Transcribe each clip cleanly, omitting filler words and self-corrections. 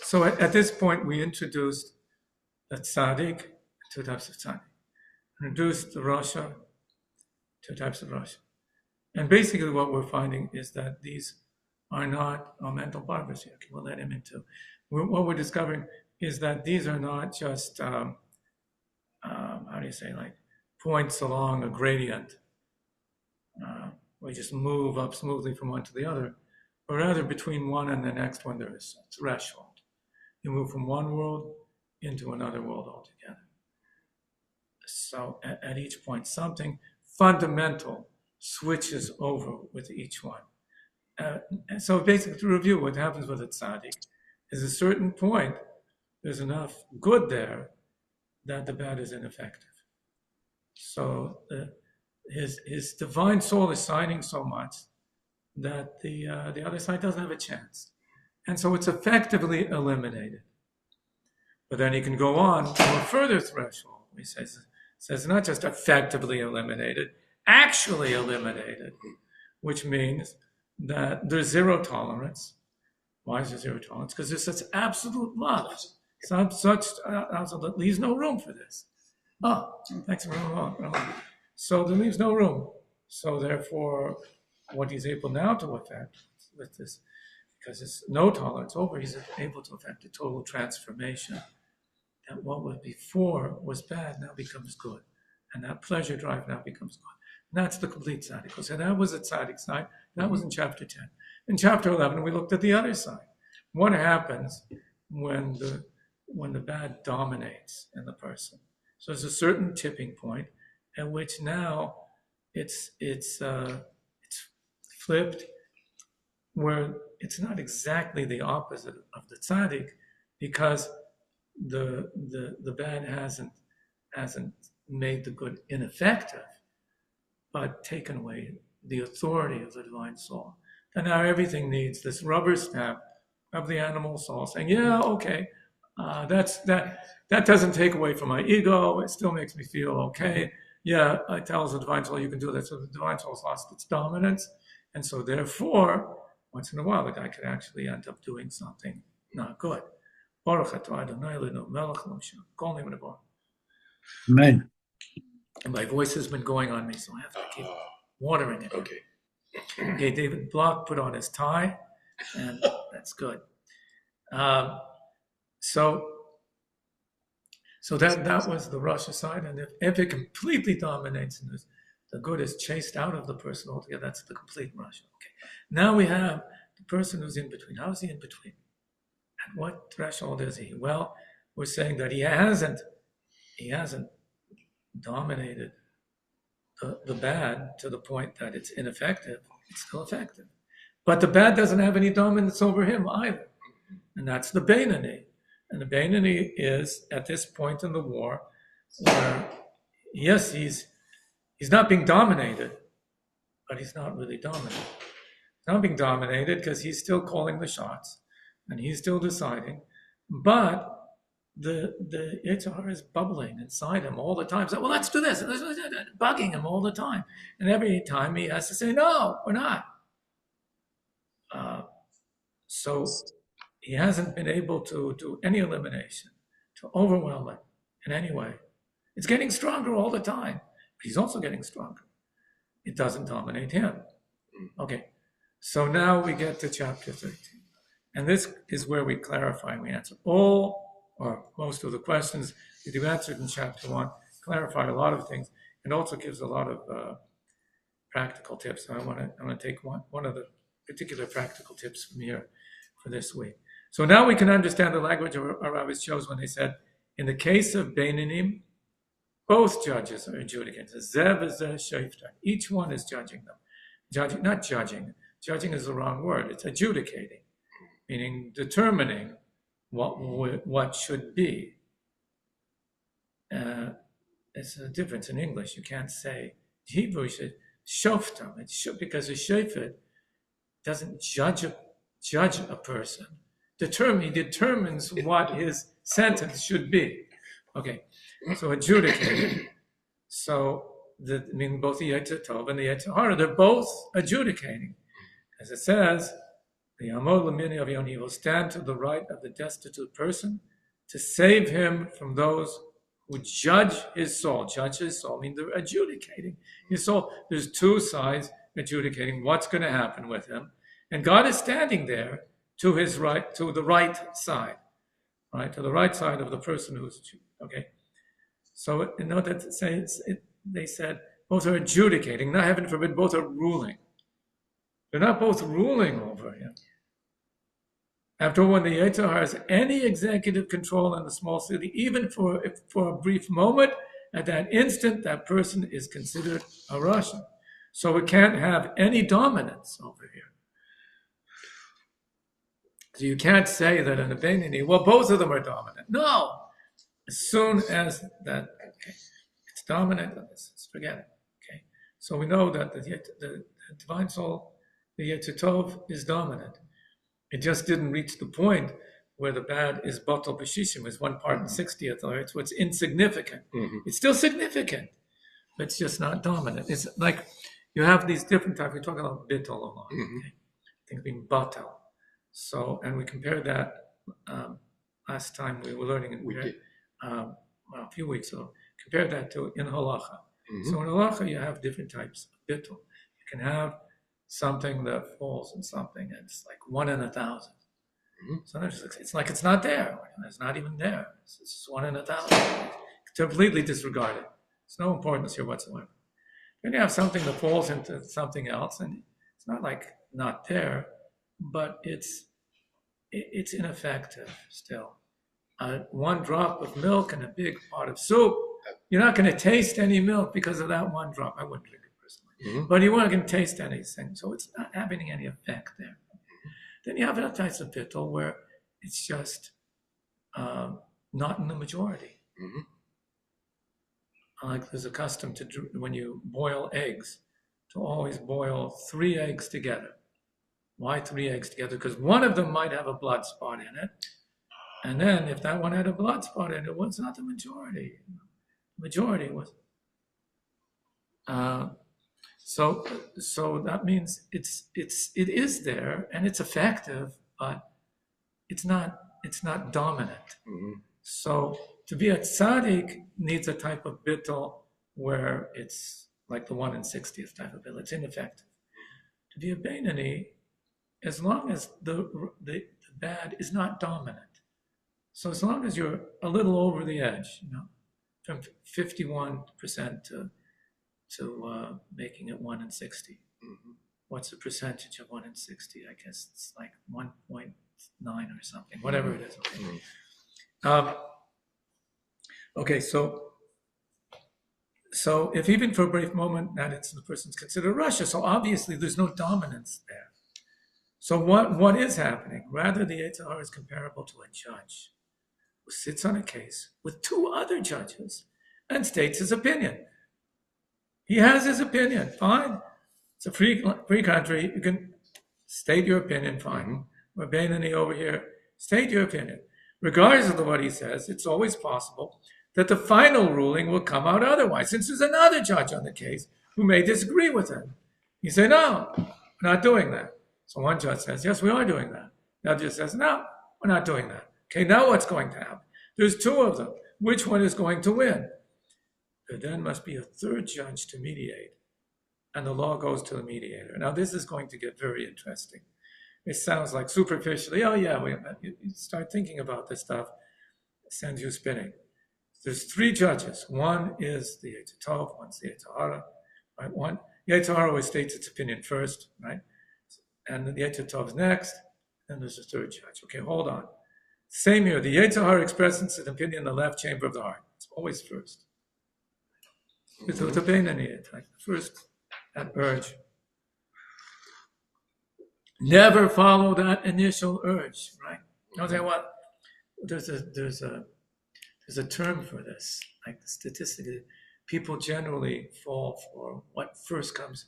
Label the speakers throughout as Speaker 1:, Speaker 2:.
Speaker 1: So at this point, we introduced the tzaddik, two types of tzaddik. Introduced the rasha, two types of rasha. And basically what we're finding is that these are not mental barbers here. Okay, we'll let him into. What we're discovering is that these are not just, how do you say, like points along a gradient. We just move up smoothly from one to the other, but rather between one and the next one there is a threshold. You move from one world into another world altogether. So at each point, something fundamental switches over with each one. And so basically, to review what happens with a tzaddik is a certain point, there's enough good there that the bad is ineffective. So his divine soul is shining so much that the other side doesn't have a chance. And so it's effectively eliminated. But then he can go on to a further threshold. He says not just effectively eliminated, actually eliminated, which means that there's zero tolerance. Why is there zero tolerance? Because there's such absolute love. Such that leaves no room for this. Oh, thanks for wrong. So there leaves no room. So therefore, what he's able now to affect with this, because it's no tolerance over, he's able to affect a total transformation. That what was before was bad now becomes good. And that pleasure drive now becomes good. And that's the complete tzaddik. So that was a tzaddik side. That was in chapter 10. In chapter 11, we looked at the other side. What happens when the bad dominates in the person? So there's a certain tipping point at which now it's flipped, where it's not exactly the opposite of the tzaddik, because the bad hasn't made the good ineffective, but taken away the authority of the divine soul. And now everything needs this rubber stamp of the animal soul saying, yeah, okay, that doesn't take away from my ego. It still makes me feel okay. Yeah, it tells the divine soul you can do that. So the divine soul's lost its dominance. And so therefore, once in a while, the guy could actually end up doing something not good.
Speaker 2: Amen.
Speaker 1: And my voice has been going on me, so I have to keep watering it.
Speaker 3: Okay.
Speaker 1: Okay, David Block put on his tie, and that's good. So that was the Russia side, and if it completely dominates and the good is chased out of the person altogether, that's the complete Russia. Okay. Now we have the person who's in between. How is he in between? At what threshold is he? Well, we're saying that he hasn't dominated the bad to the point that it's ineffective. It's still effective. But the bad doesn't have any dominance over him either. And that's the Beinoni. And the Beinoni is at this point in the war where, yes, he's not being dominated, but he's not really dominant. He's not being dominated because he's still calling the shots and he's still deciding. But the Yitzhar is bubbling inside him all the time. So, well, let's do this. Bugging him all the time. And every time he has to say, no, we're not. So he hasn't been able to do any elimination, to overwhelm it in any way. It's getting stronger all the time, but he's also getting stronger. It doesn't dominate him. Okay, so now we get to chapter 13. And this is where we clarify and we answer all or most of the questions that you answered in chapter 1, clarify a lot of things, and also gives a lot of practical tips. So I want to take one of the particular practical tips from here for this week. So now we can understand the language our rabbis chose when they said, in the case of Beinonim, both judges are adjudicating. Each one is judging them. Not judging. Judging is the wrong word. It's adjudicating, meaning determining what should be. It's a difference in English. You can't say Hebrew. You should shoftam. It should, because a shofet doesn't judge a person. He determines what his sentence should be. Okay, so adjudicating. So both the Yetzer Tov and the Yetzer Hara, they're both adjudicating. As it says, The Yamod Lamini of Yoni will stand to the right of the destitute person to save him from those who judge his soul. Judge his soul means they're adjudicating his soul. There's two sides adjudicating what's going to happen with him. And God is standing there to his right, to the right side, right? To the right side of the person who's, okay? So, you know, that they said both are adjudicating, not heaven forbid, both are ruling. They're not both ruling over him. After all, when the Yetzer Hara has any executive control in the small city, even for a brief moment, at that instant, that person is considered a Russian. So it can't have any dominance over here. So you can't say that in a Beinoni, well, both of them are dominant. No. As soon as that, okay, it's dominant, let's forget it. Okay. So we know that the divine soul, the Yetzer Tov, is dominant. It just didn't reach the point where the bad is batal b'shishim, is 1 part in 60th, or it's what's insignificant. It's still significant, but it's just not dominant. It's like you have these different types. We talk about bittul a lot. Okay? I think being batal. So, and we compared that last time we were learning it. A few weeks ago. Compared that to in halacha. So in halacha, you have different types of bittul. You can have something that falls in something, and it's like 1 in 1,000. Sometimes it's like it's not there. It's not even there. It's just 1 in 1,000. Completely disregarded. There's no importance here whatsoever. Then you have something that falls into something else, and it's not like not there, but it's ineffective still. 1 drop of milk and a big pot of soup, you're not going to taste any milk because of that 1 drop. I wouldn't drink it personally. But you weren't going to taste anything, so it's not having any effect there. Then you have other types of bittul where it's just not in the majority. Like there's a custom to, when you boil eggs, to always boil 3 eggs together. Why 3 eggs together? Because one of them might have a blood spot in it. And then if that one had a blood spot in it, was not the majority. The majority was. So that means it is there and it's effective, but it's not dominant. So to be a tzaddik needs a type of bittul where it's like the 1 in 60th type of bittul. It's ineffective. To be a Beinoni, as long as the bad is not dominant. So as long as you're a little over the edge, from 51% to making it 1 in 60. What's the percentage of 1 in 60? I guess it's like 1.9 or something, whatever it is. Okay. So if even for a brief moment that it's the person's considered Russia, so obviously there's no dominance there. So what is happening? Rather, the Yetzer Hara is comparable to a judge who sits on a case with 2 other judges and states his opinion. He has his opinion, fine. It's a free country. You can state your opinion, fine. We're Beinoni over here. State your opinion. Regardless of what he says, it's always possible that the final ruling will come out otherwise, since there's another judge on the case who may disagree with him. You say, no, we're not doing that. So one judge says, yes, we are doing that. The other judge says, no, we're not doing that. Okay, now what's going to happen? There's 2 of them. Which one is going to win? There then must be a 3rd judge to mediate, and the law goes to the mediator. Now this is going to get very interesting. It sounds like superficially, oh yeah, you start thinking about this stuff, it sends you spinning. There's 3 judges. One is the Yetzer Tov, one's the Yetzer Hara, right? One, Yetzer Hara always states its opinion first, right? And the Yetzer Tov is next, and there's a 3rd judge. Okay, hold on. Same here, the Yetzer Hara expresses its opinion in the left chamber of the heart. It's always first. It's a Beinoni, like first that urge. Never follow that initial urge, right? I'll tell you what, there's a term for this, like statistically, people generally fall for what first comes,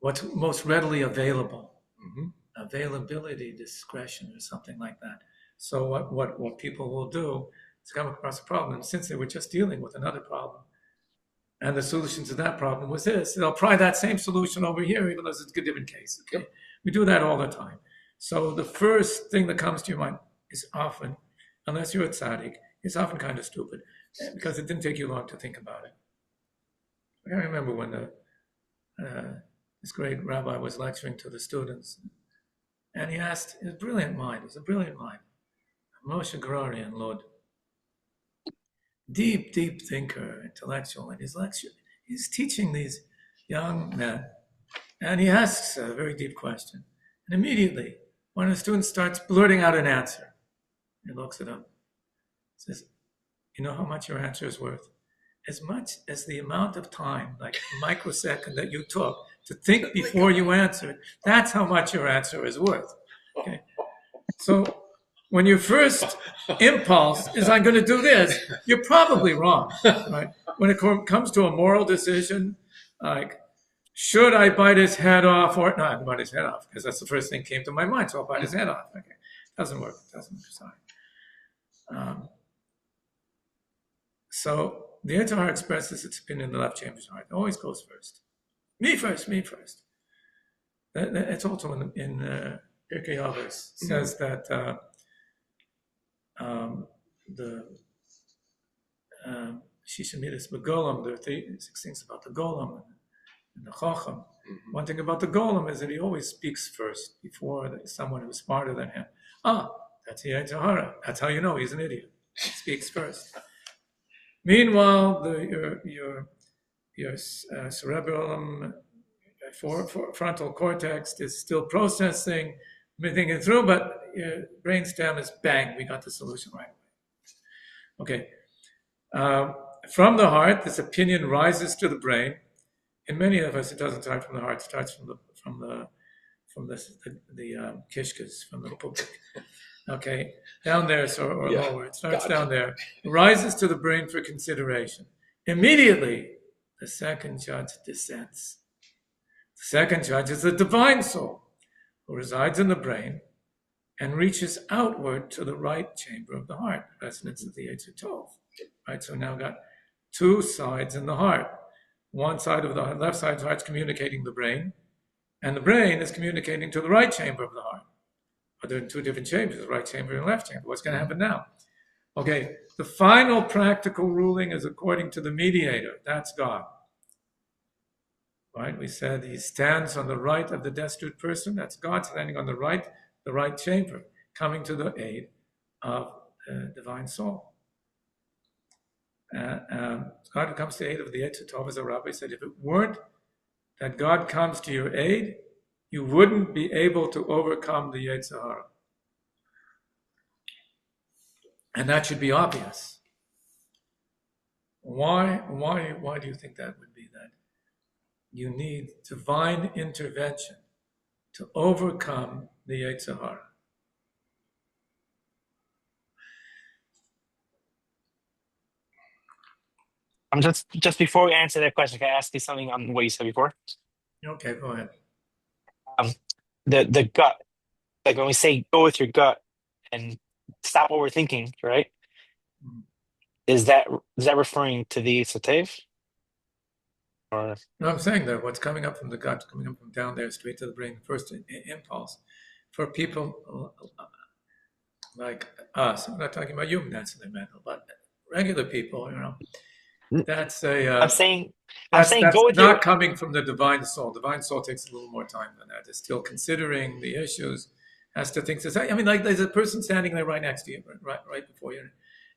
Speaker 1: what's most readily available. Availability, discretion, or something like that. So what people will do is come across a problem, and since they were just dealing with another problem, and the solution to that problem was this, they'll try that same solution over here, even though it's a different case. Okay, we do that all the time. So the first thing that comes to your mind is often, unless you're a tzaddik, it's often kind of stupid because it didn't take you long to think about it. I remember when this great rabbi was lecturing to the students, and he asked, it was a brilliant mind, Moshe Garari in Lod, deep thinker, intellectual, and he's teaching these young men, and he asks a very deep question, and immediately one of the students starts blurting out an answer. He looks at him, says, you know how much your answer is worth? As much as the amount of time, like a microsecond that you took to think before you answered, that's how much your answer is worth. Okay. So when your first impulse is, I'm going to do this, you're probably wrong, right? When it comes to a moral decision, like, should I bite his head off or no, I can bite his head off because that's the first thing that came to my mind, so I'll bite his head off. Okay. Doesn't work. Sorry. So the Yetzer Hara expresses its opinion in the left chamber of the heart. It always goes first. Me first. It's also in Pirkei Avos says that the Shisha Midas B'Golam, there are 6 things about the Golem and the Chacham. One thing about the Golem is that he always speaks first before someone who's smarter than him. That's the Yetzer Hara. That's how you know he's an idiot. He speaks first. Meanwhile, your cerebellum, frontal cortex is still processing, thinking through, but your brainstem is bang, we got the solution right away. Okay. From the heart, this opinion rises to the brain. In many of us, it doesn't start from the heart; it starts from the kishkas, from the pupik. Okay, down there or lower. It starts down there, rises to the brain for consideration. Immediately, the second judge descends. The second judge is the divine soul who resides in the brain and reaches outward to the right chamber of the heart, residence of the Yetzer Tov. Right, so now got 2 sides in the heart. One side of the left side of the heart is communicating the brain, and the brain is communicating to the right chamber of the heart. But they're in 2 different chambers, the right chamber and the left chamber. What's going to happen now? Okay, the final practical ruling is according to the mediator. That's God. Right? We said he stands on the right of the destitute person. That's God standing on the right chamber, coming to the aid of the divine soul. God who comes to the aid of the Yetzer Tov, as a rabbi said, if it weren't that God comes to your aid, you wouldn't be able to overcome the Yetzer Hara. And that should be obvious. Why do you think that would be that? You need divine intervention to overcome the Yetzer Hara.
Speaker 2: I'm just before we answer that question, can I ask you something on what you said before?
Speaker 1: Okay, go ahead.
Speaker 2: The gut, like when we say go with your gut and stop overthinking, right? Is that referring to the Sotev? Or
Speaker 1: No, I'm saying that what's coming up from the gut, coming up from down there straight to the brain, first impulse, for people like us, I'm not talking about you, that's the mental, but regular people, that's
Speaker 2: I'm saying
Speaker 1: that's
Speaker 2: go with
Speaker 1: not coming from the divine soul. Divine soul takes a little more time than that. It's still considering the issues, has to think. I mean, like there's a person standing there right next to you, right before you,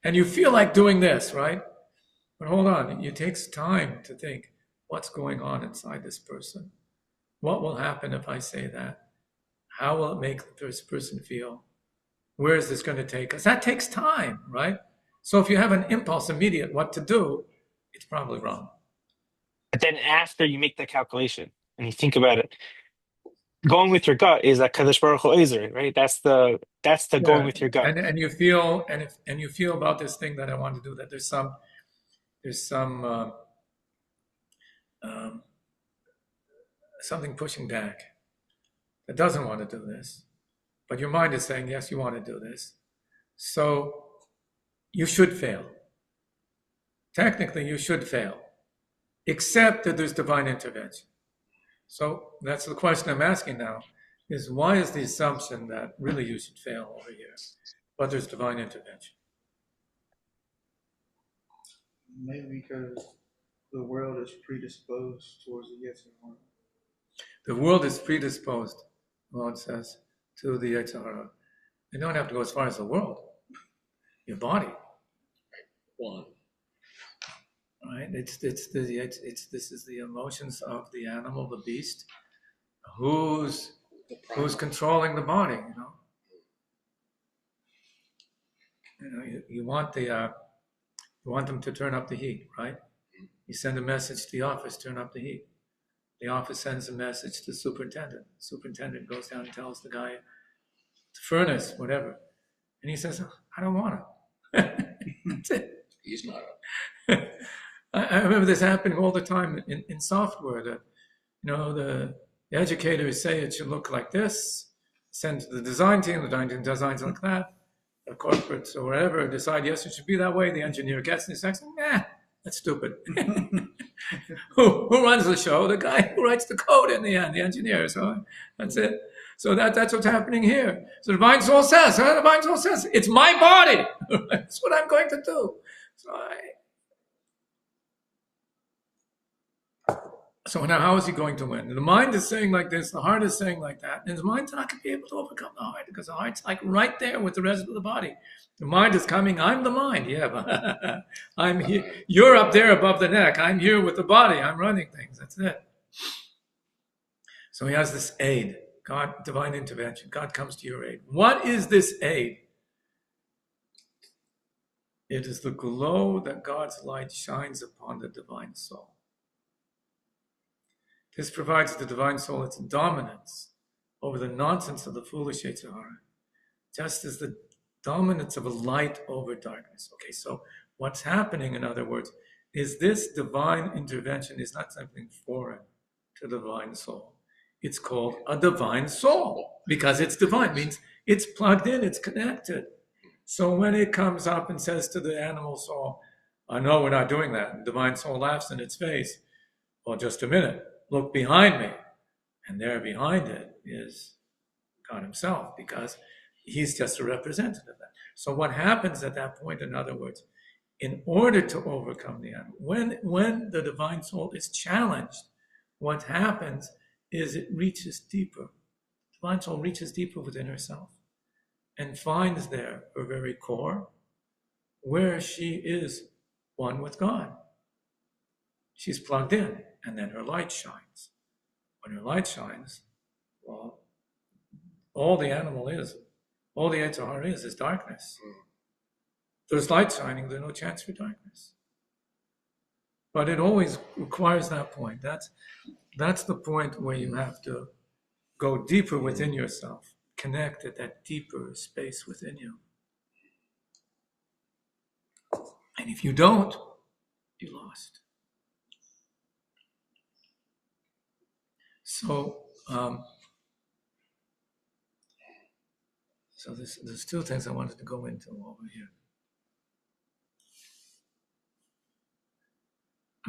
Speaker 1: and you feel like doing this, right? But hold on, it takes time to think what's going on inside this person. What will happen if I say that? How will it make this person feel? Where is this going to take us? That takes time, right? So if you have an impulse immediate what to do, it's probably wrong.
Speaker 2: But then after you make that calculation and you think about it, going with your gut is a Kadosh Baruch Hu Ezer, right? That's the going with your gut.
Speaker 1: And you feel and you feel about this thing that I want to do, that there's some something pushing back that doesn't want to do this, but your mind is saying yes, you want to do this, so you should fail. Technically, you should fail, except that there's divine intervention. So that's the question I'm asking now. is why is the assumption that really you should fail over here, but there's divine intervention?
Speaker 3: Maybe because the world is predisposed towards the yes and no.
Speaker 1: The world is predisposed, Lord says, to the Yetzirah. You don't have to go as far as the world. Your body.
Speaker 4: One.
Speaker 1: Right? This is the emotions of the animal, the beast, who's controlling the body. You want them to turn up the heat, right? You send a message to the office, turn up the heat. The office sends a message to the superintendent. The superintendent goes down and tells the guy, the furnace, whatever, and he says, I don't want it. That's it.
Speaker 4: He's not.
Speaker 1: I remember this happening all the time in software. That the educators say it should look like this. Send to the design team. The design team designs like that. The corporates or whatever decide yes, it should be that way. The engineer gets and he says, nah, that's stupid. Who runs the show? The guy who writes the code in the end, the engineer. So that's it. So that's what's happening here. So the divine soul says, it's my body. That's what I'm going to do. So now how is he going to win? The mind is saying like this, the heart is saying like that, and his mind's not going to be able to overcome the heart because the heart's like right there with the rest of the body. The mind is coming, I'm the mind, yeah, but I'm here. You're up there above the neck. I'm here with the body. I'm running things. That's it. So he has this aid, God, divine intervention. God comes to your aid. What is this aid? It is the glow that God's light shines upon the divine soul. This provides the divine soul its dominance over the nonsense of the foolish Yetzirah, just as the dominance of a light over darkness. Okay, so what's happening, in other words, is this divine intervention is not something foreign to the divine soul. It's called a divine soul because it's divine. It means it's plugged in, it's connected. So when it comes up and says to the animal soul, no, we're not doing that. The divine soul laughs in its face. Well, just a minute. Look behind me. And there behind it is God himself because he's just a representative of that. So what happens at that point, in other words, in order to overcome the animal, when the divine soul is challenged, what happens is it reaches deeper. The divine soul reaches deeper within herself and finds there her very core where she is one with God. She's plugged in, and then her light shines. When her light shines, well, all the animal is, all the Yetzirah is darkness. There's light shining, there's no chance for darkness. But it always requires that point. That's the point where you have to go deeper within yourself, connect at that deeper space within you. And if you don't, you lost. So there's two things I wanted to go into over here.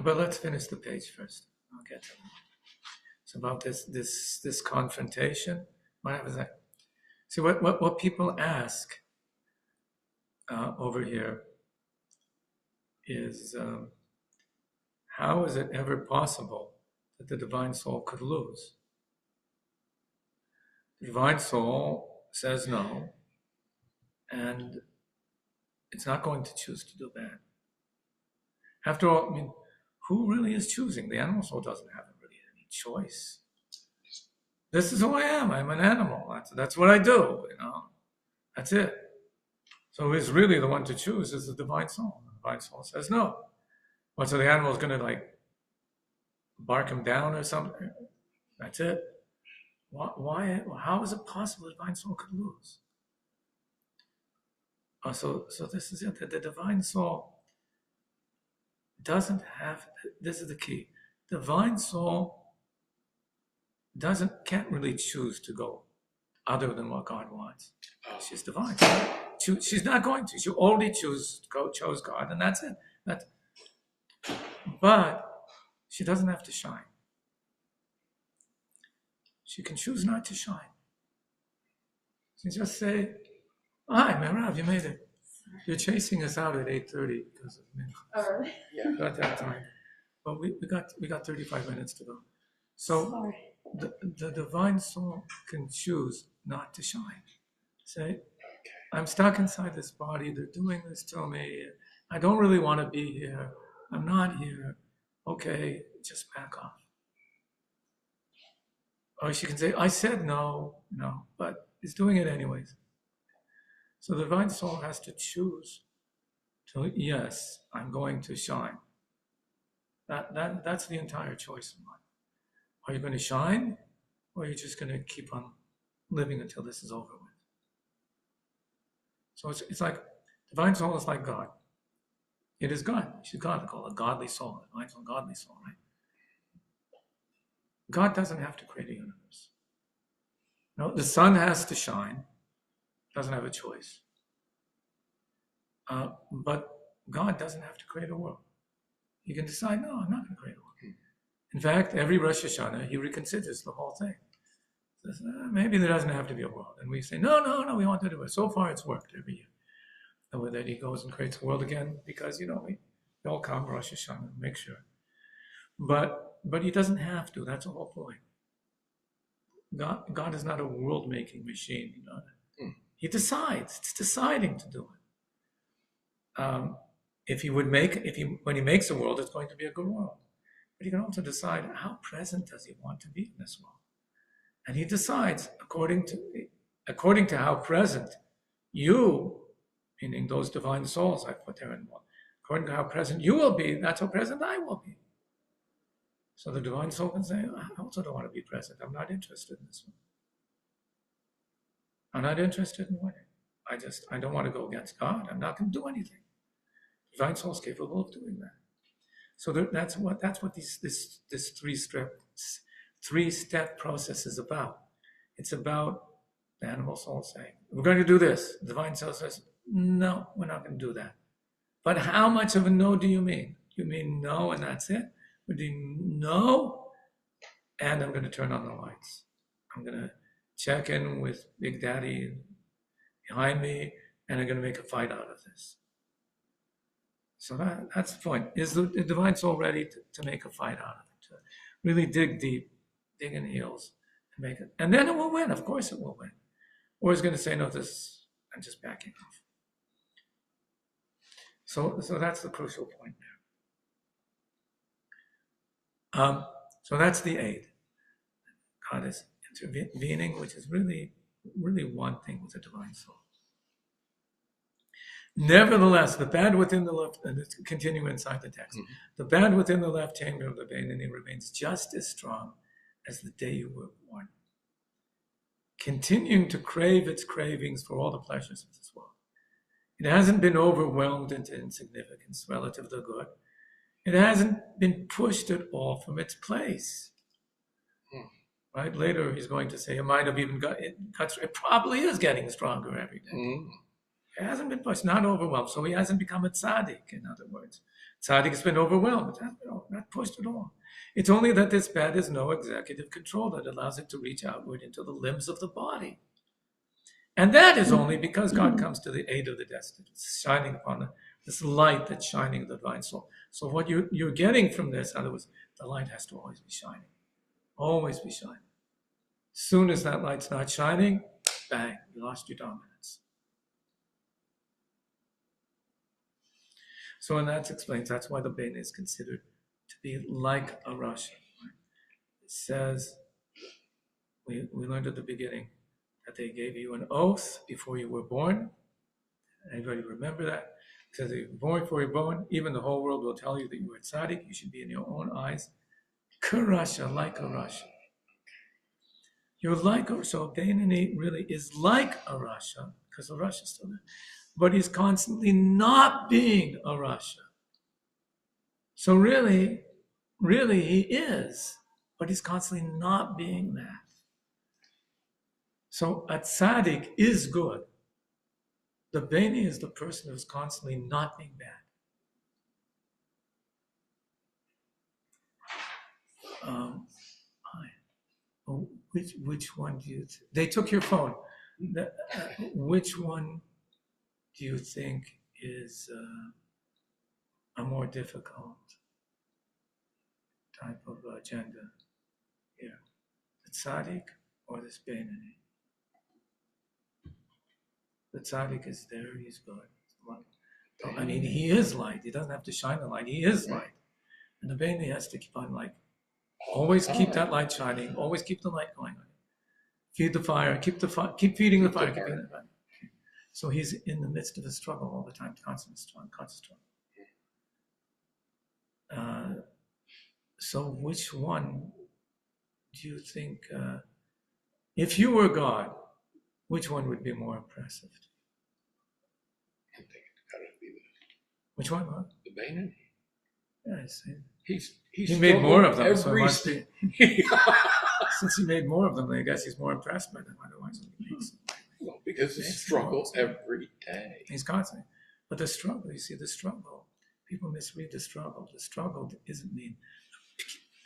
Speaker 1: But let's finish the page first. I'll get to it. It's about this confrontation. What was that? See what people ask over here is how is it ever possible that the divine soul could lose? The divine soul says no, and it's not going to choose to do bad. After all, I mean, who really is choosing? The animal soul doesn't have really any choice. This is who I am. I'm an animal. That's what I do. That's it. So who's really the one to choose is the divine soul. The divine soul says no. Well, so the animal is going to bark him down or something. That's it. Why? How is it possible the divine soul could lose? So this is it. The divine soul doesn't have. This is the key. Divine soul can't really choose to go other than what God wants. She's divine. She's not going to. She already chose God, and that's it. But she doesn't have to shine. She can choose not to shine. You just say, "Hi, Merav, you made it. You're chasing us out at 8:30 because of mincha."
Speaker 5: Oh, really?
Speaker 3: Yeah.
Speaker 1: We got that time, but we got 35 minutes to go. So
Speaker 5: Sorry.
Speaker 1: the divine soul can choose not to shine. Say, I'm stuck inside this body. They're doing this to me. I don't really want to be here. I'm not here. Okay, just back off. Or she can say, I said no, but he's doing it anyways. So the divine soul has to choose to, yes, I'm going to shine. That's the entire choice in life. Are you going to shine, or are you just going to keep on living until this is over with? So it's like, divine soul is like God. It is God. She's God. They call it a godly soul. Divine soul, godly soul, right? God doesn't have to create a universe. No, the sun has to shine. Doesn't have a choice. But God doesn't have to create a world. He can decide, no, I'm not going to create a world. In fact, every Rosh Hashanah, he reconsiders the whole thing. Says, maybe there doesn't have to be a world. And we say, no, we want to do it. So far, it's worked every year. And with that, he goes and creates a world again because, we all come Rosh Hashanah, make sure. But he doesn't have to. That's the whole point. God is not a world-making machine. He decides. It's deciding to do it. When he makes a world, it's going to be a good world. But he can also decide how present does he want to be in this world. And he decides according to how present you, meaning those divine souls I put there in the world, according to how present you will be, that's how present I will be. So the divine soul can say, I also don't want to be present. I'm not interested in this one. I'm not interested in winning. I don't want to go against God. I'm not going to do anything. Divine soul is capable of doing that. So that's what this three-step process is about. It's about the animal soul saying, we're going to do this. The divine soul says, no, we're not going to do that. But how much of a no do you mean? You mean no and that's it? Or do you no and I'm going to turn on the lights? I'm going to check in with Big Daddy behind me and I'm going to make a fight out of this. So that's the point. Is the divine soul ready to make a fight out of it? To really dig deep, dig in heels, and make it. And then it will win. Of course it will win. Or it's going to say, no, I'm just backing off. So that's the crucial point there. So that's the aid. God is intervening, which is really, really one thing with the divine soul. Nevertheless, the band within the left, and it's continuing inside the text, the band within the left chamber of the Beinoni remains just as strong as the day you were born, continuing to crave its cravings for all the pleasures of this world. It hasn't been overwhelmed into insignificance relative to the good. It hasn't been pushed at all from its place. Right? Later, he's going to say it might have even it probably is getting stronger every day. It hasn't been pushed, not overwhelmed. So he hasn't become a tzaddik, in other words. Tzaddik has been overwhelmed. It hasn't been not pushed at all. It's only that this bed has no executive control that allows it to reach outward into the limbs of the body. And that is only because God comes to the aid of the destined. It's shining upon this light that's shining in the divine soul. So what you're getting from this, in other words, the light has to always be shining. Always be shining. As soon as that light's not shining, bang, you lost your dominance. So, and that explains, that's why the Beinoni is considered to be like a Rasha. It says, we learned at the beginning that they gave you an oath before you were born. Anybody remember that? It says that you were born before you were born. Even the whole world will tell you that you are tzaddik. You should be in your own eyes. Karasha, like a Rasha. You're like a, so Beinoni really is like a Rasha, because the Rasha is still there. But he's constantly not being a Rasha. So really he is, but he's constantly not being that. So a tzaddik is good. The Beinoni is the person who's constantly not being bad. Which one do you? They took your phone. which one do you think is a more difficult type of agenda here? The tzaddik or the Beinoni? The tzaddik is there, he's good. I mean, he is light. He doesn't have to shine the light. He is light. And the Beinoni has to keep on light. Always keep that light shining. Always keep the light going on. Feed the fire. Keep feeding the fire. Keep feeding the fire. So he's in the midst of a struggle all the time, constant struggle. So which one do you think, if you were God, which one would be more impressive?
Speaker 5: I think it's got to be
Speaker 1: Which one? Huh?
Speaker 5: the Beinoni.
Speaker 1: Yeah, I see.
Speaker 5: He
Speaker 1: made more of them, so it
Speaker 5: every
Speaker 1: must be. Since he made more of them, I guess he's more impressed by them. Otherwise, he makes them.
Speaker 5: Well, because it's struggle every day.
Speaker 1: He's constantly. But the struggle, you see, the struggle, people misread the struggle. The struggle doesn't mean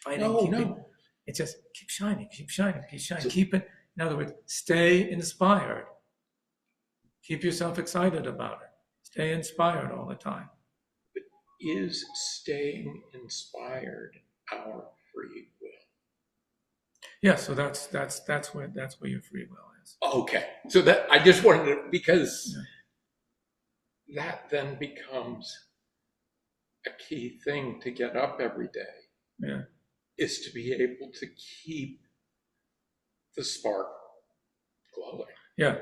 Speaker 1: fighting,
Speaker 5: No.
Speaker 1: It's just keep shining. So, keep it, in other words, stay inspired. Keep yourself excited about it. Stay inspired all the time.
Speaker 5: Is staying inspired our free will?
Speaker 1: Yeah, so that's where your free will is.
Speaker 5: Okay, so that I just wanted to, because that then becomes a key thing to get up every day.
Speaker 1: Yeah.
Speaker 5: Is to be able to keep the spark glowing.
Speaker 1: Yeah.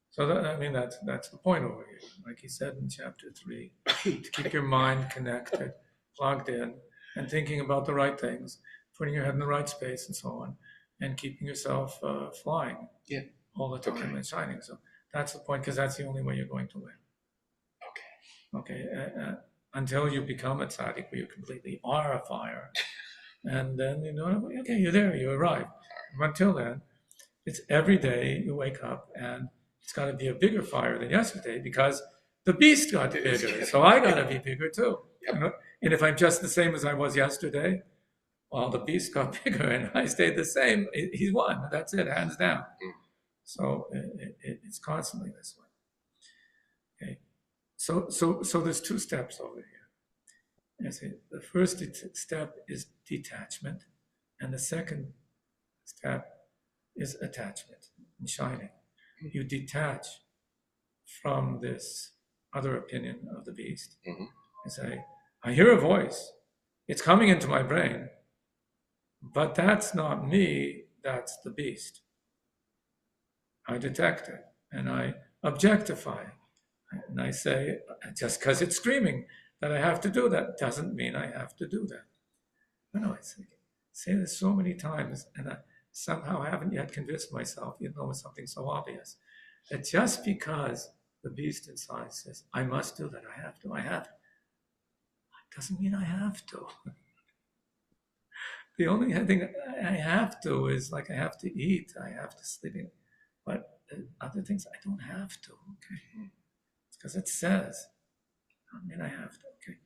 Speaker 1: So that's the point over here. Like he said in chapter 3, to keep your mind connected, plugged in, and thinking about the right things, putting your head in the right space and so on, and keeping yourself flying all the time and shining. So that's the point, because that's the only way you're going to win. Okay. Until you become a tzaddik, where you completely are a fire. And then, okay, you're there, you arrive. Until then, it's every day you wake up and it's got to be a bigger fire than yesterday because the beast got bigger. So I got to be bigger too. Yep. And if I'm just the same as I was yesterday, well, the beast got bigger and I stayed the same. He won. That's it, hands down. So it's constantly this way. Okay. So there's 2 steps over here. I say the first step is detachment, and the second step is attachment and shining. You detach from this other opinion of the beast and say, I hear a voice. It's coming into my brain, but that's not me, that's the beast. I detect it, and I objectify it. And I say, just because it's screaming that I have to do that doesn't mean I have to do that. No, I say this so many times, and I somehow haven't yet convinced myself, even though it's something so obvious, that just because the beast inside says, I must do that, I have to, doesn't mean I have to. The only thing I have to is like I have to eat, I have to sleep, but other things I don't have to, okay? It's because it says, I mean I have to, okay?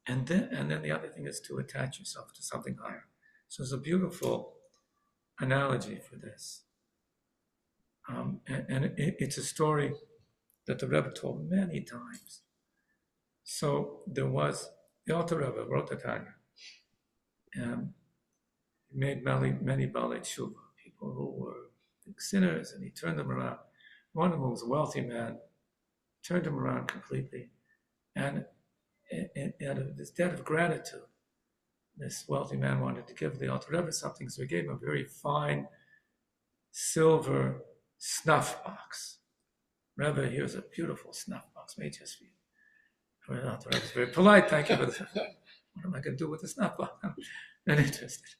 Speaker 1: And then the other thing is to attach yourself to something higher. So there's a beautiful analogy for this. It's a story that the Rebbe told many times. So there was, the Alter Rebbe wrote the Tanya, and he made many Balei Tshuva, people who were sinners, and he turned them around. One of them was a wealthy man, turned him around completely, and out of this debt of gratitude, this wealthy man wanted to give the Alter Rebbe something, so he gave him a very fine silver snuff box. Rebbe, here's a beautiful snuff box made just for you. The Alter Rebbe was very polite, thank you for this. What am I going to do with the snuff box? I'm not interested.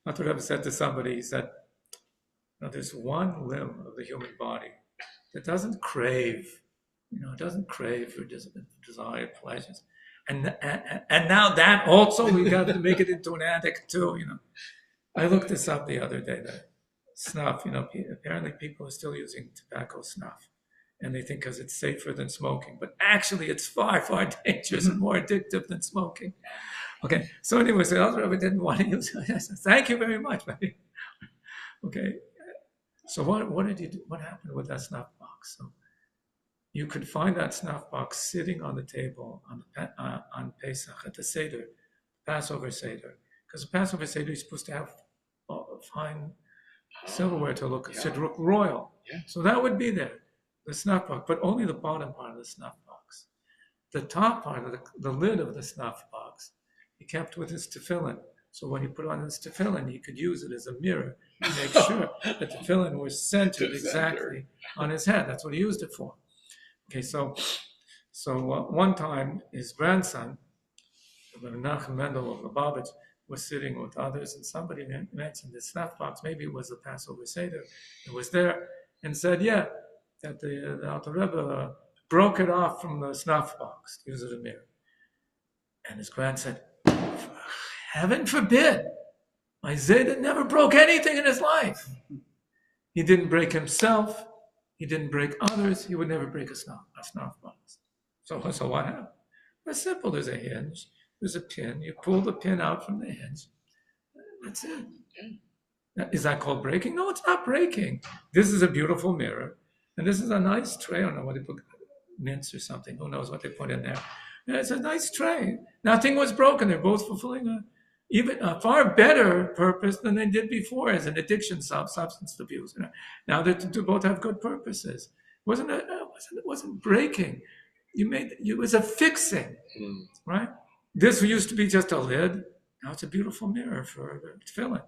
Speaker 1: Alter Rebbe said to somebody, he said, there's one limb of the human body that doesn't crave, doesn't crave for desired pleasures. And now that also, we got to make it into an addict too, I looked this up the other day, that snuff, apparently people are still using tobacco snuff. And they think because it's safer than smoking. But actually, it's far, far dangerous and more addictive than smoking. Okay, so anyway, so Alter Rebbe didn't want to use it. I said, thank you very much, buddy. Okay. So what did you do? What happened with that snuff box? So you could find that snuff box sitting on the table on Pesach at the Seder, Passover Seder, because the Passover Seder is supposed to have fine silverware to look, should look royal.
Speaker 5: Yeah.
Speaker 1: So that would be there, the snuff box, but only the bottom part of the snuff box. The top part of the lid of the snuff box, he kept with his tefillin. So when he put on his tefillin, he could use it as a mirror to make sure that the tefillin was centered exactly on his head. That's what he used it for. Okay, so one time his grandson, Menachem Mendel of Lubavitch, was sitting with others, and somebody mentioned the snuff box. Maybe it was the Passover Seder. It was there, and said, "Yeah, that the Alter Rebbe broke it off from the snuff box to use it as a mirror." And his grandson said, "Heaven forbid! My Zayda never broke anything in his life. He didn't break himself. He didn't break others. He would never break a snuff box." So what happened? It's simple. There's a hinge. There's a pin. You pull the pin out from the hinge. That's it. Is that called breaking? No, it's not breaking. This is a beautiful mirror. And this is a nice tray. I don't know what they put, mints or something. Who knows what they put in there. And it's a nice tray. Nothing was broken. They're both fulfilling a far better purpose than they did before as an addiction, substance abuse. Now they both have good purposes. It wasn't breaking. It was a fixing, right? This used to be just a lid. Now it's a beautiful mirror for tefillin.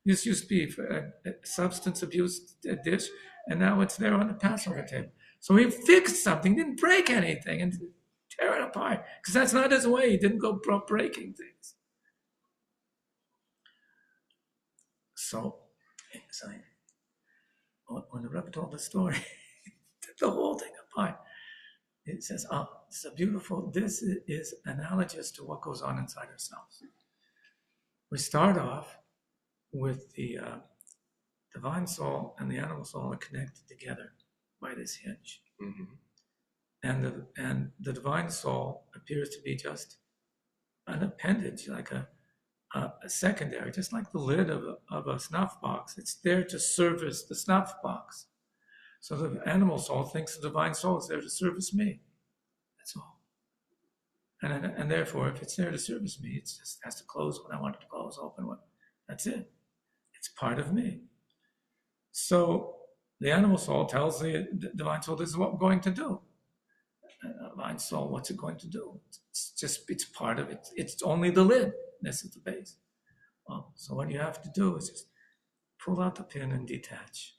Speaker 1: This used to be for a substance abuse dish, and now it's there on the Passover table. So he fixed something, didn't break anything, and didn't tear it apart, because that's not his way. He didn't go breaking things. So when the Rebbe told the story, he took the whole thing apart. It says, this is analogous to what goes on inside ourselves. We start off with the divine soul and the animal soul are connected together by this hinge. Mm-hmm. And the divine soul appears to be just an appendage, like a secondary, just like the lid of a snuff box. It's there to service the snuff box. So the animal soul thinks the divine soul is there to service me. That's all. And therefore, if it's there to service me, it just has to close when I want it to close, open when. That's it. It's part of me. So the animal soul tells the divine soul, this is what we're going to do. And the divine soul, what's it going to do? It's part of it. It's only the lid. This is the base. Well, so what you have to do is just pull out the pin and detach.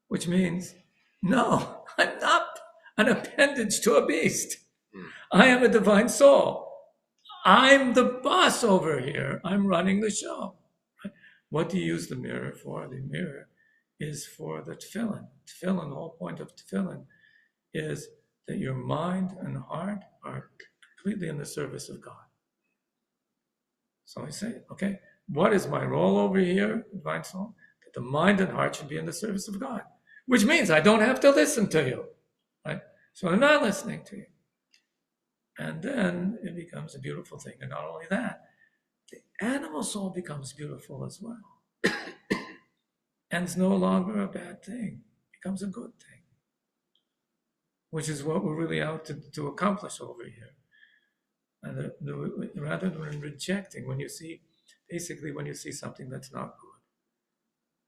Speaker 1: Which means, no, I'm not an appendage to a beast. I am a divine soul. I'm the boss over here. I'm running the show. Right? What do you use the mirror for? The mirror is for the tefillin. Tefillin, the whole point of tefillin is that your mind and heart are completely in the service of God. So I say, okay, what is my role over here, divine soul? That the mind and heart should be in the service of God, which means I don't have to listen to you, right? So I'm not listening to you. And then it becomes a beautiful thing. And not only that, the animal soul becomes beautiful as well. And it's no longer a bad thing. It becomes a good thing, which is what we're really out to accomplish over here. And rather than rejecting, when you see something that's not good,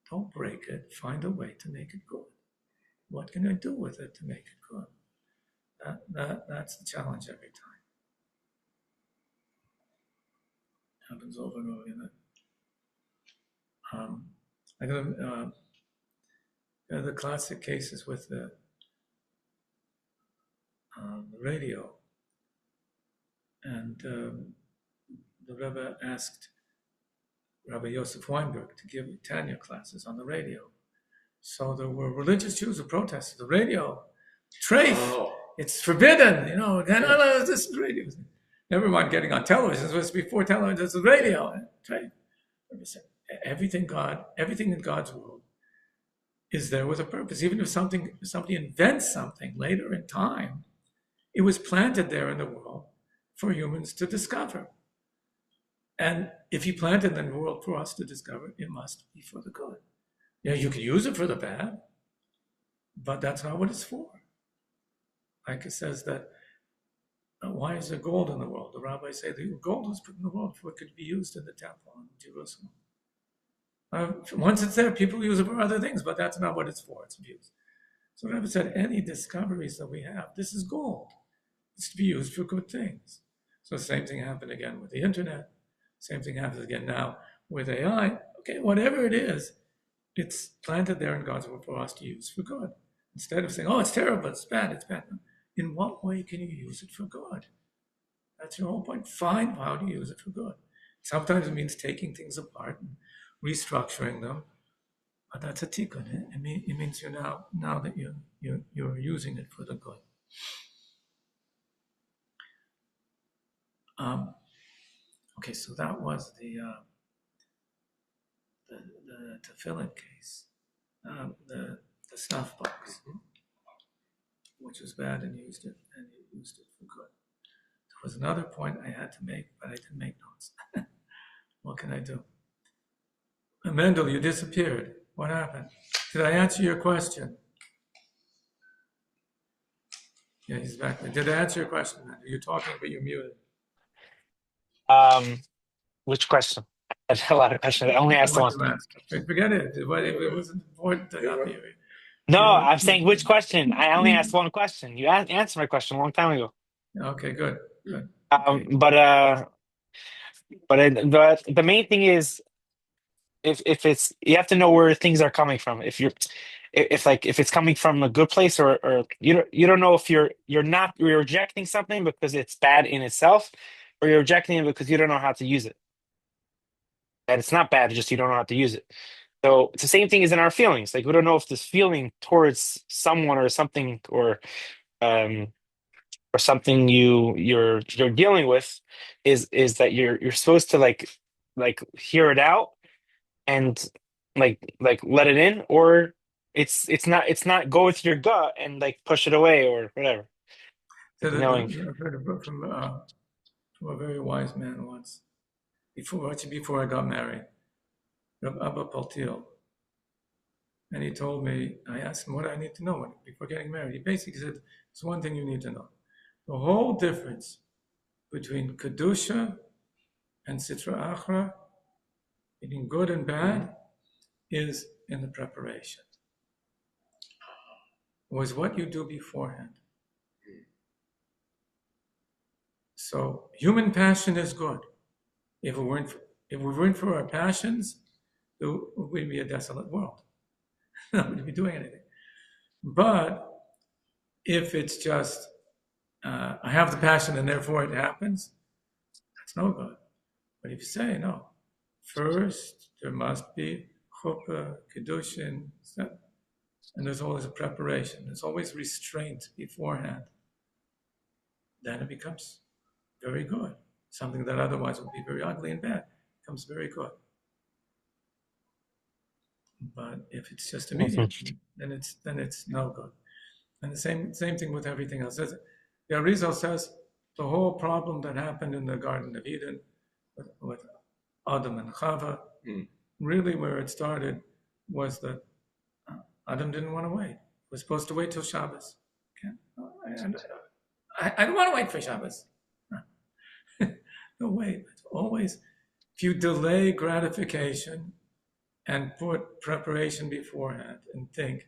Speaker 1: don't break it. Find a way to make it good. What can I do with it to make it good? That's the challenge every time. Happens over and over again. The classic cases with the radio. And the Rebbe asked Rabbi Yosef Weinberg to give Tanya classes on the radio. So there were religious Jews who protested the radio. Treif, it's forbidden, this is radio. Never mind getting on television. This was before television, this is radio. Treif. Everything in God's world is there with a purpose. Even if somebody invents something later in time, it was planted there in the world for humans to discover. And if he planted in the world for us to discover, it must be for the good. Yeah, you can use it for the bad, but that's not what it's for. Like it says that, why is there gold in the world? The rabbis say the gold was put in the world for it could be used in the temple in Jerusalem. Once it's there, people use it for other things, but that's not what it's for. It's abuse. So the Rebbe said, any discoveries that we have, this is gold. It's to be used for good things. So the same thing happened again with the internet. Same thing happens again now with AI. Okay, whatever it is, it's planted there in God's will for us to use for good. Instead of saying, oh, it's terrible, it's bad, it's bad. In what way can you use it for good? That's your whole point. Find how to use it for good. Sometimes it means taking things apart and restructuring them, but that's a tikkun. It means you're now that you're using it for the good. Okay, so that was the tefillin case, the snuff box, which was bad, and you used it for good. There was another point I had to make, but I didn't make notes. What can I do? Mendel, you disappeared. What happened? Did I answer your question? Yeah, he's back. Did I answer your question, Mendel? You're talking, but you're muted.
Speaker 2: Which question? I had a lot of questions. I only asked one.
Speaker 1: Forget it. It wasn't important to help you.
Speaker 2: No, I'm saying which question. I only asked one question. You answered my question a long time ago.
Speaker 1: Okay, good.
Speaker 2: But the main thing is, if it's, you have to know where things are coming from. If it's coming from a good place, or you don't know if you're rejecting something because it's bad in itself, or you're rejecting it because you don't know how to use it. And it's not bad, just you don't know how to use it. So it's the same thing as in our feelings. Like, we don't know if this feeling towards someone or something, or something you're dealing with is that you're supposed to like hear it out and like let it in, or it's not go with your gut and like push it away or whatever.
Speaker 1: So
Speaker 2: Knowing.
Speaker 1: I heard a book from a very wise man once, before I got married, Abba Paltiel. And he told me, I asked him what I need to know before getting married. He basically said, there's one thing you need to know. The whole difference between Kedusha and Sitra Achra, meaning good and bad, is in the preparation. It was what you do beforehand. So human passion is good. If we weren't for our passions, it would be a desolate world. Nobody would be doing anything. But if it's just, I have the passion and therefore it happens, that's no good. But if you say, no, first there must be chuppah, kedushin, and there's always a preparation, there's always restraint beforehand, then it becomes very good. Something that otherwise would be very ugly and bad becomes very good. But if it's just immediate, then it's no good. And the same thing with everything else. The Arizal says the whole problem that happened in the Garden of Eden with Adam and Chava, really where it started was that Adam didn't want to wait. He was supposed to wait till Shabbos. I don't want to wait for Shabbos. No, wait. Always, if you delay gratification and put preparation beforehand and think,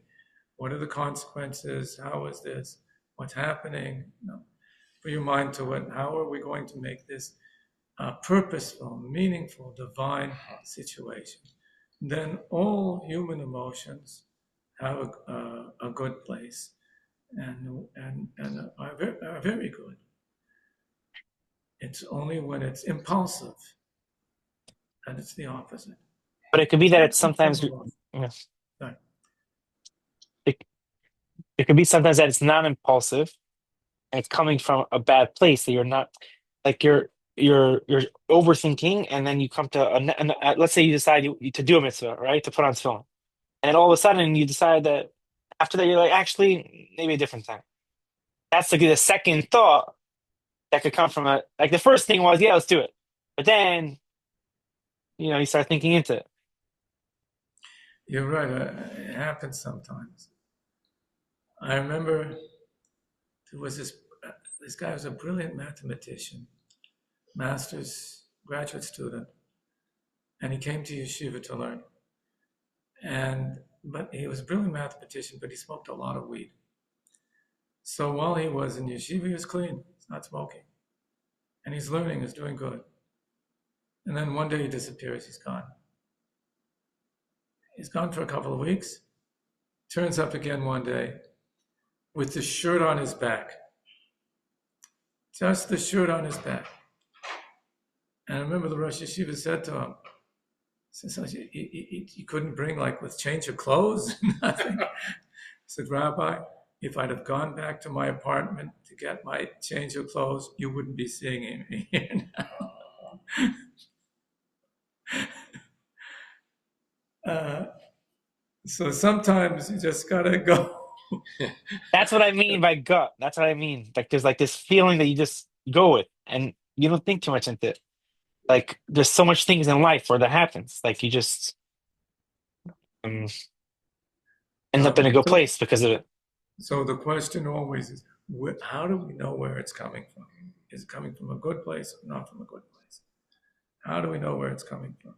Speaker 1: what are the consequences? How is this? What's happening? Put your mind to it. How are we going to make this a purposeful, meaningful, divine situation? Then all human emotions have a good place and are very good. It's only when it's impulsive that it's the opposite.
Speaker 2: But it could be that it's sometimes, it could be sometimes that it's not impulsive and it's coming from a bad place, that you're not, like, you're overthinking, and then you come to let's say you decide to do a mitzvah, right, to put on tefillin, and all of a sudden you decide that after that you're like, actually maybe a different time. That's like the second thought that could come from like the first thing was, yeah, let's do it, but then you start thinking into it.
Speaker 1: You're right. It happens sometimes. I remember there was this guy was a brilliant mathematician, master's graduate student, and he came to yeshiva to learn. But he was a brilliant mathematician, but he smoked a lot of weed. So while he was in yeshiva, he was clean. He's not smoking. And he's learning, he's doing good. And then one day he disappears, he's gone. He's gone for a couple of weeks, turns up again one day with the shirt on his back. Just the shirt on his back. And I remember the Rosh Yeshiva said to him, since you couldn't bring with change of clothes, nothing. He said, Rabbi, if I'd have gone back to my apartment to get my change of clothes, you wouldn't be seeing me here now. So sometimes you just gotta go.
Speaker 2: That's what I mean by gut. That's what I mean. There's this feeling that you just go with, and you don't think too much into it. There's so much things in life where that happens. You just end up in a good place because of it.
Speaker 1: So the question always is, how do we know where it's coming from? Is it coming from a good place or not from a good place? How do we know where it's coming from?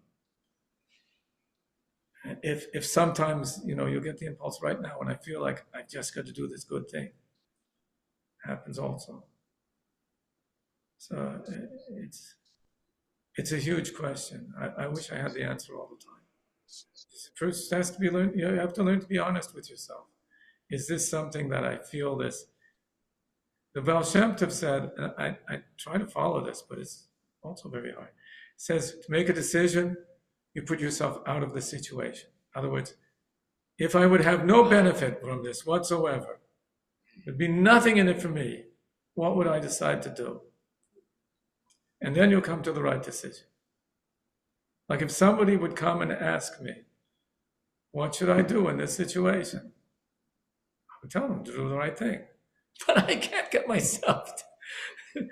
Speaker 1: If sometimes, you'll get the impulse right now when I feel like I just got to do this good thing. Happens also. So it's a huge question. I wish I had the answer all the time. First, it has to be learned. You have to learn to be honest with yourself. Is this something that I feel this? The Baal Shem Tov said, and I try to follow this, but it's also very hard. It says to make a decision, you put yourself out of the situation. In other words, if I would have no benefit from this whatsoever, there'd be nothing in it for me, what would I decide to do? And then you'll come to the right decision. If somebody would come and ask me, what should I do in this situation? I would tell them to do the right thing. But I can't get myself to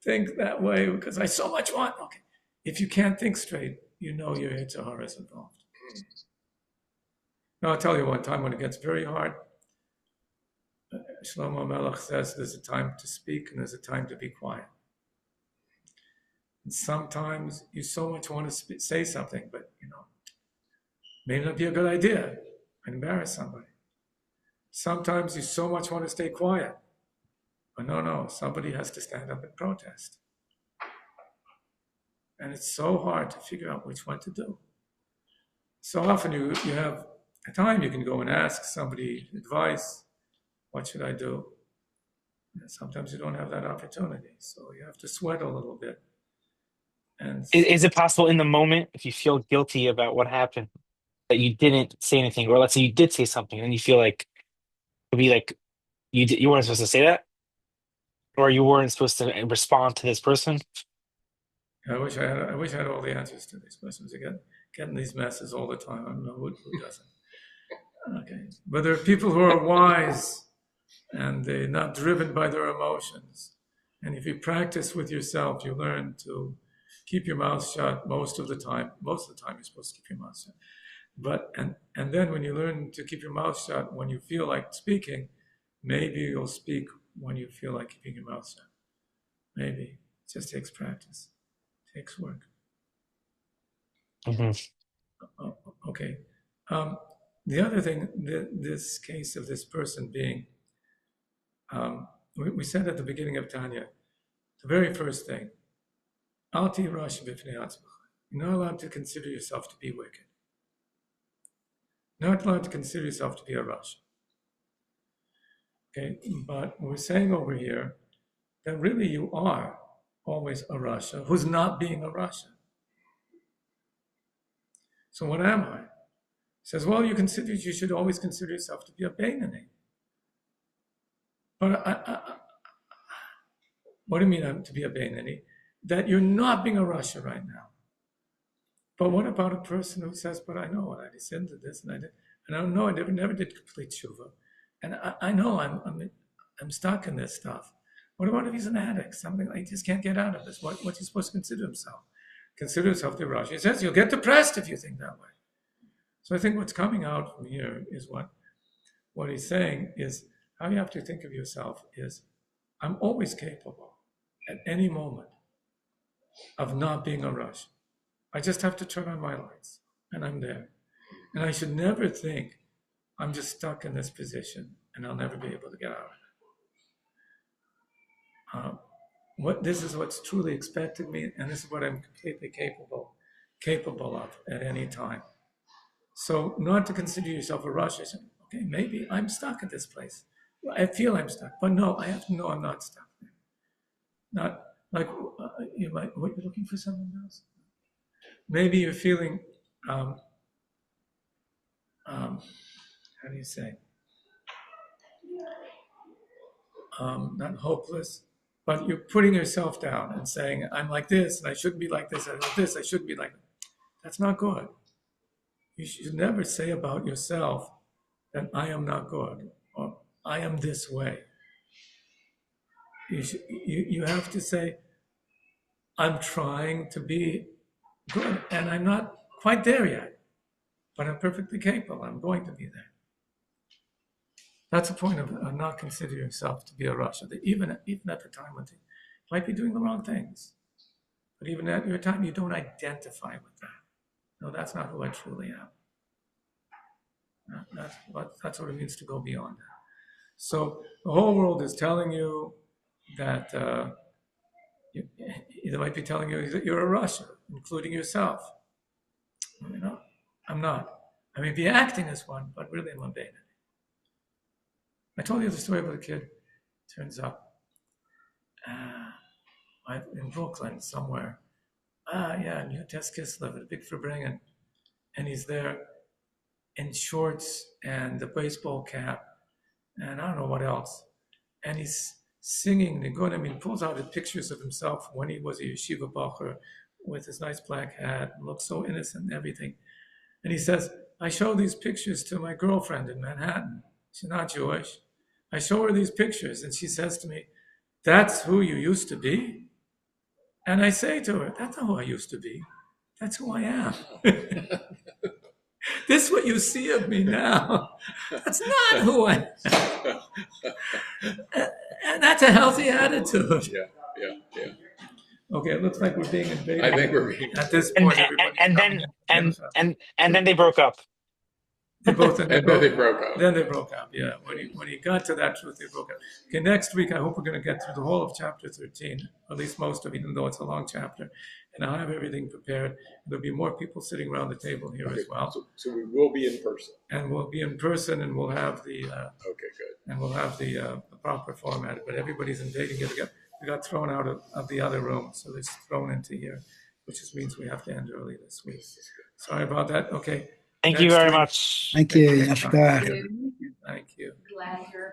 Speaker 1: think that way because I so much want. Okay, if you can't think straight, your Yetzer Hara is involved. Now, I'll tell you one time when it gets very hard, Shlomo Melech says there's a time to speak and there's a time to be quiet. And sometimes you so much want to say something, but may not be a good idea. Embarrass somebody. Sometimes you so much want to stay quiet, but no, somebody has to stand up and protest. And it's so hard to figure out which one to do. So often you have a time you can go and ask somebody advice. What should I do? And sometimes you don't have that opportunity. So you have to sweat a little bit. And
Speaker 2: Is it possible in the moment, if you feel guilty about what happened, that you didn't say anything, or let's say you did say something and you feel you weren't supposed to say that, or you weren't supposed to respond to this person?
Speaker 1: I wish I had all the answers to these questions. Again, getting these messes all the time. I don't know who doesn't. Okay, but there are people who are wise and they're not driven by their emotions. And if you practice with yourself, you learn to keep your mouth shut most of the time. Most of the time, you're supposed to keep your mouth shut. But and then when you learn to keep your mouth shut, when you feel like speaking, maybe you'll speak when you feel like keeping your mouth shut. Maybe it just takes practice. Takes work.
Speaker 2: Mm-hmm.
Speaker 1: Okay. The other thing, this case of this person being, we said at the beginning of Tanya, the very first thing, Al ti rash b'fnei atzmach. You're not allowed to consider yourself to be wicked. Not allowed to consider yourself to be a rasha. Okay, but we're saying over here that really you are always a rasha who's not being a rasha. So what am I? He says, well, you should always consider yourself to be a Beinoni. But what do you mean to be a Beinoni? That you're not being a rasha right now. But what about a person who says, but I know I sinned to this and I did, and I know I never did complete tshuva, and I know I'm stuck in this stuff. What about if he's an addict? Something like he just can't get out of this. What's he supposed to consider himself? consider yourself the Rosh. He says you'll get depressed if you think that way. So I think what's coming out from here is what he's saying is how you have to think of yourself is, I'm always capable at any moment of not being a Rosh. I just have to turn on my lights and I'm there. And I should never think I'm just stuck in this position and I'll never be able to get out of it. This is what's truly expected of me, and this is what I'm completely capable of at any time. So not to consider yourself a Rosh, I say, okay, maybe I'm stuck at this place. I feel I'm stuck, but no, I have to know I'm not stuck there. Not like you might, what, you're looking for someone else? Maybe you're feeling, how do you say? Not hopeless, but you're putting yourself down and saying, I'm like this, and I shouldn't be like this, I'm like this, I shouldn't be like that. That's not good. You should never say about yourself that I am not good, or I am this way. You have to say, I'm trying to be good, and I'm not quite there yet, but I'm perfectly capable. I'm going to be there. That's the point of not consider yourself to be a Rosh. Even at the time when you might be doing the wrong things, but even at your time, you don't identify with that. No, that's not who I truly am. That's what it means to go beyond that. So the whole world is telling you that they might be telling you that you're a Russia, including yourself. You know, I'm not. I may be acting as one, but really I'm a Beta. I told you the story about a kid. Turns up in Brooklyn somewhere. New Test Kislev at a big Verbringen, and he's there in shorts and a baseball cap, and I don't know what else. And he's singing Nigunim. He pulls out the pictures of himself when he was a yeshiva bacher with his nice black hat, and looked so innocent and everything. And he says, I show these pictures to my girlfriend in Manhattan. She's not Jewish. I show her these pictures, and she says to me, that's who you used to be? And I say to her, that's not who I used to be. That's who I am. This is what you see of me now. That's not who I am. And that's a healthy attitude.
Speaker 5: Yeah.
Speaker 1: Okay, it looks like we're being invaded.
Speaker 5: I think we're being
Speaker 1: at this point.
Speaker 2: And then they broke up.
Speaker 1: Then
Speaker 5: they broke up.
Speaker 1: Then they broke up. Yeah, when he got to that truth, they broke up. Okay, next week I hope we're going to get through the whole of chapter 13, at least most of it, even though it's a long chapter. And I'll have everything prepared. There'll be more people sitting around the table here as well.
Speaker 5: So we will be in person.
Speaker 1: And we'll be in person, and we'll have the
Speaker 5: okay, good.
Speaker 1: And we'll have the proper format. But everybody's invading it. We got thrown out of the other room, so it's thrown into here, which just means we have to end early this week. Sorry about that. Okay.
Speaker 2: Thank you very much.
Speaker 6: Thank you. Yashkar.
Speaker 1: Thank you.
Speaker 7: Glad you're